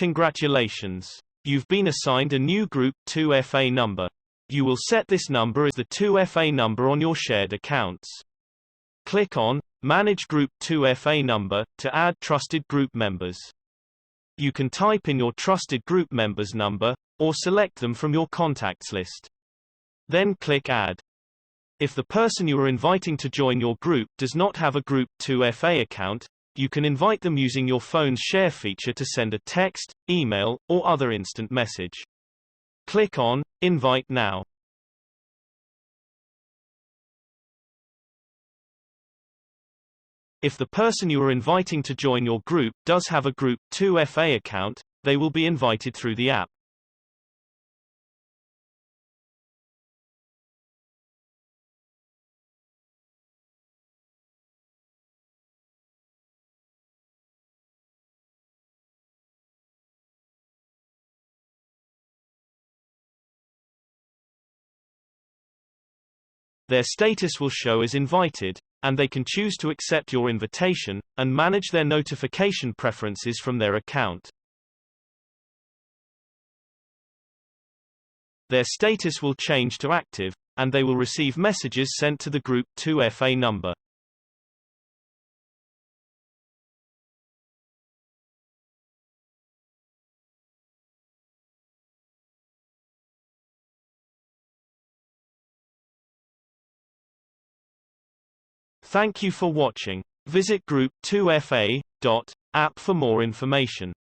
Congratulations! You've been assigned a new Group2FA number. You will set this number as the 2FA number on your shared accounts. Click on Manage Group2FA number to add trusted group members. You can type in your trusted group members' number, or select them from your contacts list. Then click Add. If the person you are inviting to join your group does not have a Group2FA account, you can invite them using your phone's share feature to send a text, email, or other instant message. Click on Invite Now. If the person you are inviting to join your group does have a Group2FA account, they will be invited through the app. Their status will show as invited, and they can choose to accept your invitation, and manage their notification preferences from their account. Their status will change to active, and they will receive messages sent to the Group2FA number. Thank you for watching. Visit Group2FA.app for more information.